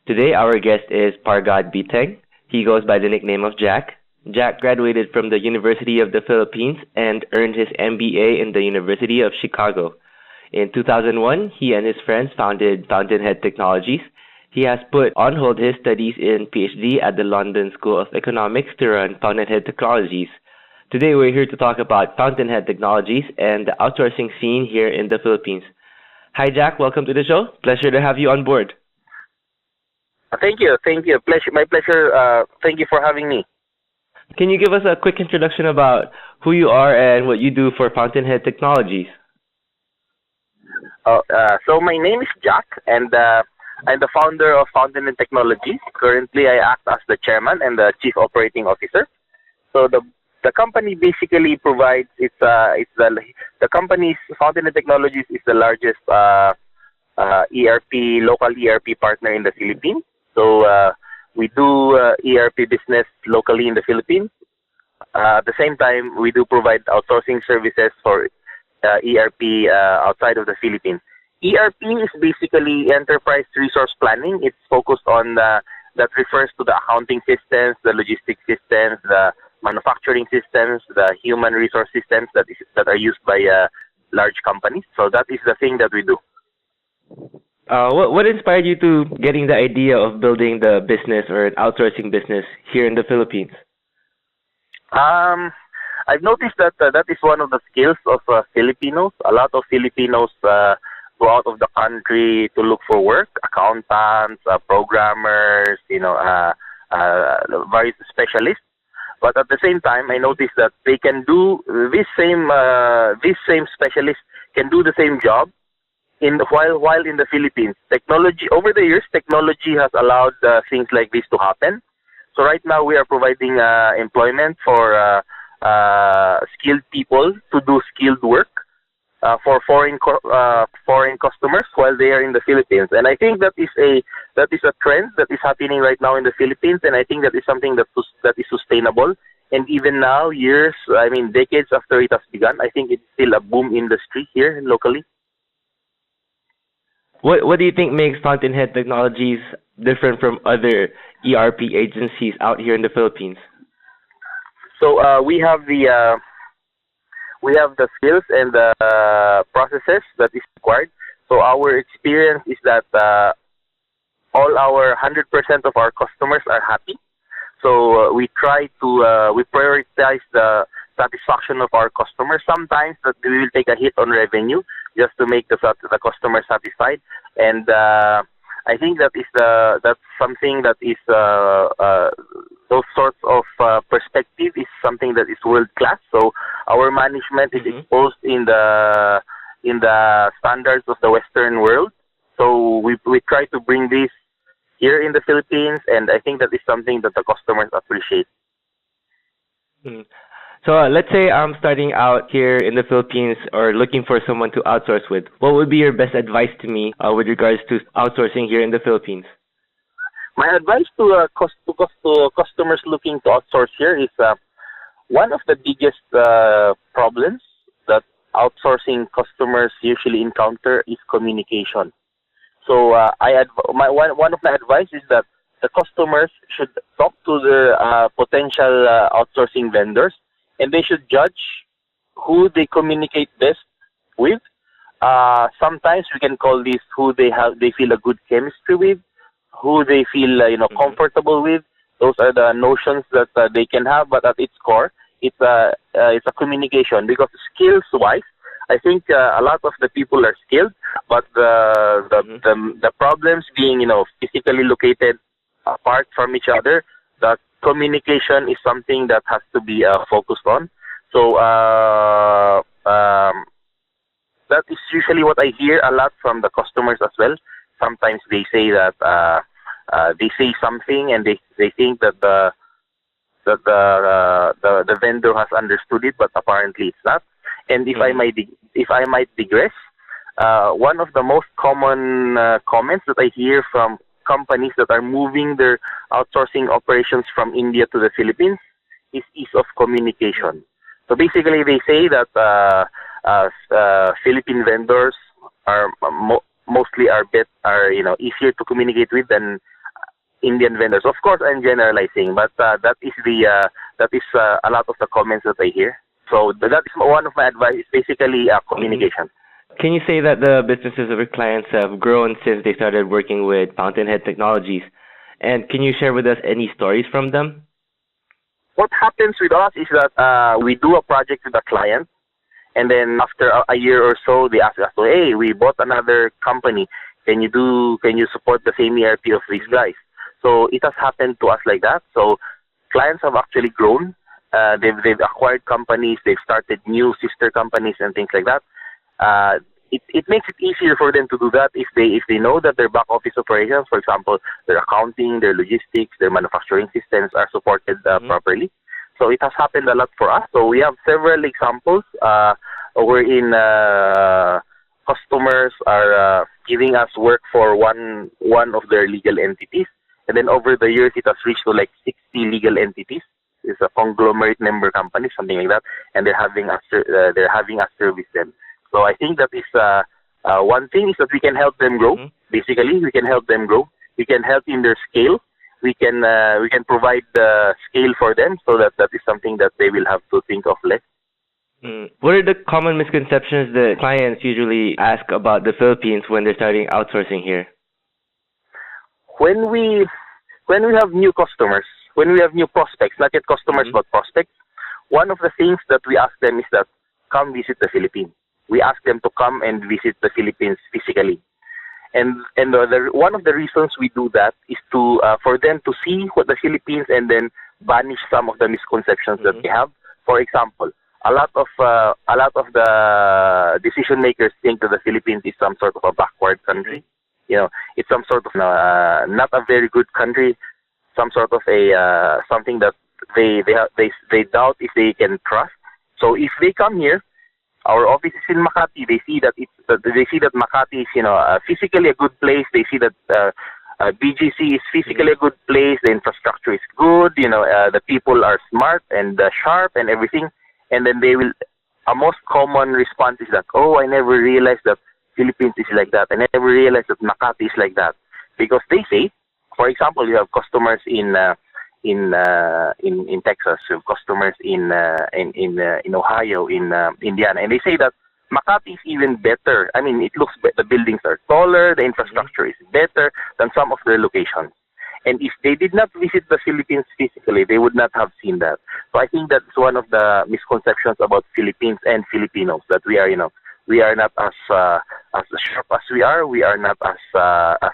Today, our guest is Pargad Biteng. He goes by the nickname of Jack. Jack graduated from the University of the Philippines and earned his MBA in the University of Chicago. In 2001, he and his friends founded Fountainhead Technologies. He has put on hold his studies in PhD at the London School of Economics to run Fountainhead Technologies. Today, we're here to talk about Fountainhead Technologies and the outsourcing scene here in the Philippines. Hi, Jack. Welcome to the show. Pleasure to have you on board. Thank you. My pleasure. Thank you for having me. Can you give us a quick introduction about who you are and what you do for Fountainhead Technologies? So my name is Jack, and I'm the founder of Fountainhead Technologies. Currently, I act as the chairman and the chief operating officer. So the company basically provides the company's Fountainhead Technologies is the largest local ERP partner in the Philippines. So we do ERP business locally in the Philippines. At the same time, we do provide outsourcing services for ERP outside of the Philippines. ERP is basically enterprise resource planning. It's focused on that refers to the accounting systems, the logistics systems, the manufacturing systems, the human resource systems that are used by large companies. So that is the thing that we do. What inspired you to getting the idea of building the business or an outsourcing business here in the Philippines? I've noticed that that is one of the skills of Filipinos. A lot of Filipinos go out of the country to look for work, accountants, programmers, various specialists. But at the same time, I noticed that they can do this same specialists can do the same job while in the Philippines. Technology over the years, technology has allowed things like this to happen. So right now we are providing employment for skilled people to do skilled work for foreign customers while they are in the Philippines. And I think that is a trend that is happening right now in the Philippines, and I think that is something that is sustainable. And even now, decades after it has begun, I think it's still a boom industry here locally. What do you think makes Fountainhead Technologies different from other ERP agencies out here in the Philippines? So we have the skills and the processes that is required. So our experience is that all our 100% of our customers are happy. So we try to we prioritize the satisfaction of our customers. Sometimes that we will take a hit on revenue just to make the customer satisfied. And I think that's something that is those sorts of perspective is something that is world class. So our management is exposed in the standards of the Western world. So we try to bring this here in the Philippines, and I think that is something that the customers appreciate. So let's say I'm starting out here in the Philippines or looking for someone to outsource with. What would be your best advice to me with regards to outsourcing here in the Philippines? My advice to customers looking to outsource here is one of the biggest problems that outsourcing customers usually encounter is communication. So one of my advice is that the customers should talk to their potential outsourcing vendors, and they should judge who they communicate best with. Sometimes we can call this who they feel a good chemistry with, who they feel comfortable with. Those are the notions that they can have. But at its core, it's a communication, because skills wise, I think a lot of the people are skilled, but the problems being physically located apart from each other, the communication is something that has to be focused on. So that is usually what I hear a lot from the customers as well. Sometimes they say that they say something and they think that the vendor has understood it, but apparently it's not. And if I might digress, one of the most common comments that I hear from companies that are moving their outsourcing operations from India to the Philippines is ease of communication. So basically, they say that Philippine vendors are mostly easier to communicate with than Indian vendors. Of course, I'm generalizing, but that is a lot of the comments that I hear. So that is one of my advice. Is basically communication. Can you say that the businesses of your clients have grown since they started working with Fountainhead Technologies? And can you share with us any stories from them? What happens with us is that we do a project with a client, and then after a year or so, they ask us, "Hey, we bought another company. Can you support the same ERP of these guys?" So it has happened to us like that. So clients have actually grown. They've acquired companies. They've started new sister companies and things like that. It makes it easier for them to do that if they know that their back office operations, for example, their accounting, their logistics, their manufacturing systems are supported properly. So it has happened a lot for us. So we have several examples wherein customers are giving us work for one of their legal entities, and then over the years it has reached to like 60 legal entities. It's a conglomerate member company, something like that, and they're having us service them. So I think that is one thing is that we can help them grow. Basically, we can help them grow. We can help in their scale. We can provide the scale for them, so that is something that they will have to think of less. What are the common misconceptions that clients usually ask about the Philippines when they're starting outsourcing here? When we have new customers, when we have new prospects, not yet customers but prospects, one of the things that we ask them is that come visit the Philippines. We ask them to come and visit the Philippines physically. And one of the reasons we do that is to for them to see what the Philippines and then banish some of the misconceptions that they have. For example, a lot of the decision makers think that the Philippines is some sort of a backward country. You know, it's some sort of not a very good country, some sort of a something that they doubt if they can trust. So if they come here, our office is in Makati. They see that Makati is physically a good place. They see that BGC is physically a good place. The infrastructure is good. The people are smart and sharp and everything. And then a most common response is that, oh, I never realized that Philippines is like that. I never realized that Makati is like that. Because they say, for example, you have customers in Texas, you have customers in Ohio, in Indiana, and they say that Makati is even better. I mean, the buildings are taller, the infrastructure is better than some of their locations. And if they did not visit the Philippines physically, they would not have seen that. So I think that's one of the misconceptions about Philippines and Filipinos, that we are not as sharp as we are. We are not as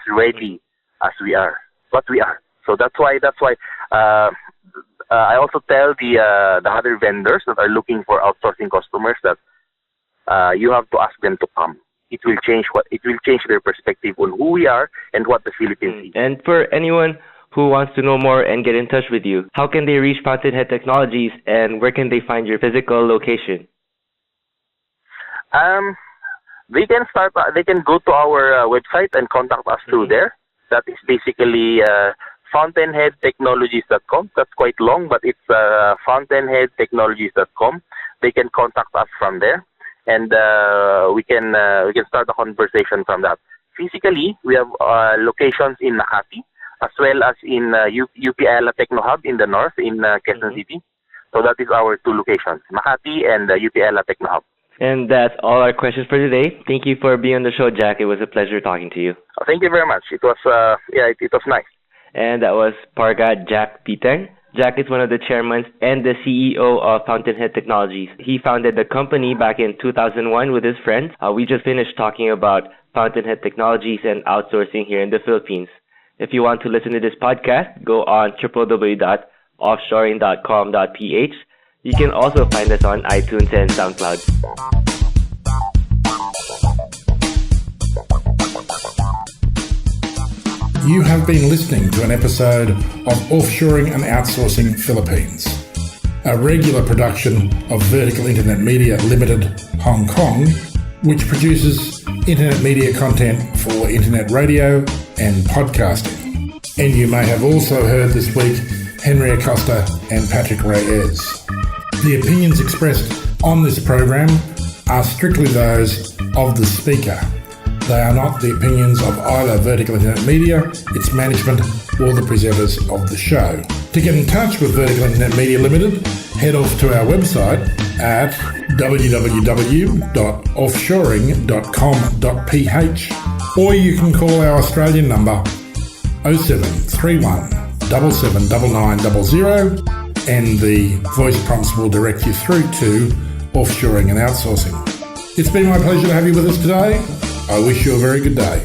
ready as we are, but we are. So that's why I also tell the other vendors that are looking for outsourcing customers that you have to ask them to come. It will change their perspective on who we are and what the Philippines is. And for anyone who wants to know more and get in touch with you, how can they reach Fountainhead Technologies, and where can they find your physical location? They can go to our website and contact us through there. That is basically fountainheadtechnologies.com. That's quite long, but it's fountainheadtechnologies.com. They can contact us from there, and we can start a conversation from that. Physically, we have locations in Makati as well as in UP Techno Hub in the north in Quezon City. So that is our two locations, Makati and UP Techno Hub. And that's all our questions for today. Thank you for being on the show, Jack. It was a pleasure talking to you. Thank you very much. It was it was nice. And that was Parga Jack Peter. Jack is one of the chairmen and the CEO of Fountainhead Technologies. He founded the company back in 2001 with his friends. We just finished talking about Fountainhead Technologies and outsourcing here in the Philippines. If you want to listen to this podcast, go on www.offshoring.com.ph. You can also find us on iTunes and SoundCloud. You have been listening to an episode of Offshoring and Outsourcing Philippines, a regular production of Vertical Internet Media Limited, Hong Kong, which produces internet media content for internet radio and podcasting. And you may have also heard this week Henry Acosta and Patrick Reyes. The opinions expressed on this program are strictly those of the speaker. They are not the opinions of either Vertical Internet Media, its management, or the presenters of the show. To get in touch with Vertical Internet Media Limited, head off to our website at www.offshoring.com.ph, or you can call our Australian number 0731 779900, and the voice prompts will direct you through to Offshoring and Outsourcing. It's been my pleasure to have you with us today. I wish you a very good day.